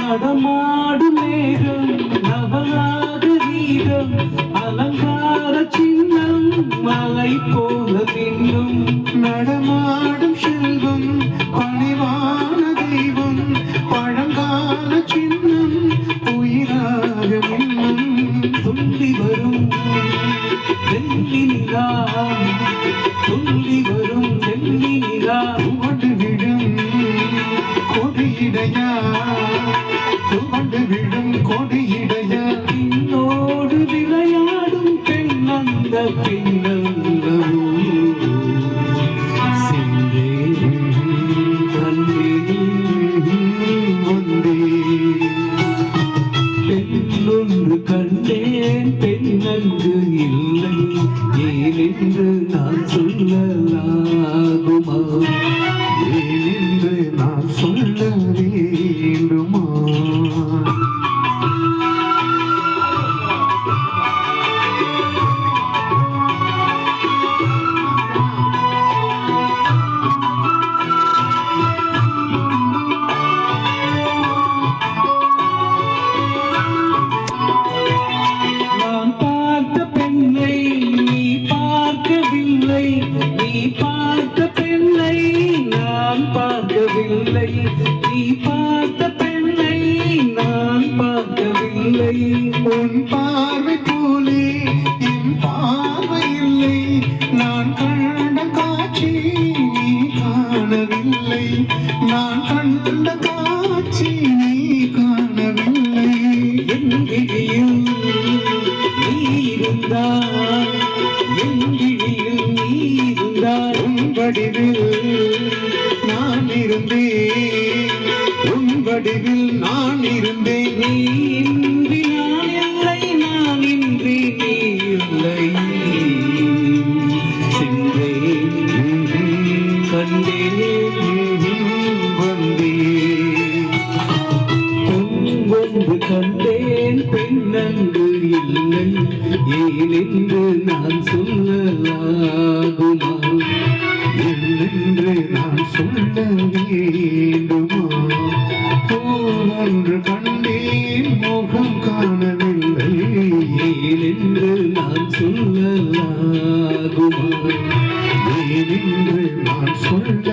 நடமாடும் மேகம் நவராக கீதம் அலங்கார சின்னம் மலை போல பின்னும் நடமாடும் செல்வம் பணிவான தெய்வம் பழங்கால சின்னம் உயிராக மின்னும் துள்ளி வரும் வெள்ளி நிலா துள்ளி வரும் வெள்ளி நிலா துவண்டு விடும் கொடியிடையா துவண்டு விடும் கொடியிடையா பின்னோடு விளையாடும் பெண் அந்த பின்னல்லவோ சென்றேன் பெண்ணொன்று கண்டேன் பெண்ணங்கு இல்லை ஏனென்று நான் சொல்லலாகுமா ஏனென்று நான் சொல்ல வேண்டுமா நீ பார்த்த பெண்ணை நான் பார்க்கவில்லை உன் பார்வை போலே என் பார்வை இல்லை நான் கண்ட காட்சி நீ காணவில்லை நான் கண்ட காட்சி நீ காணவில்லை என் விழியில் நீ இருந்தால் என் விழியில் நீ இருந்தால் உன் வடிவில் நான் இருந்தேன் உன் வடிவில் நான் இருந்தேன் நீ இன்றி நான் இல்லை நான் இன்றி நீ இல்லை சென்றேன் கண்டேன் வந்தேன் ஒன்று கண்டேன் பெண்ணங்கு இல்லை ஏனென்று நான் சொல்லலாகுமா என்னென்று நான் சொல்ல வேண்டுமா ஒன்று கண்டேன் முகம் காணவில்லை ஏனென்று நான் சொல்லலாகுமா ஏனென்று நான் சொல்ல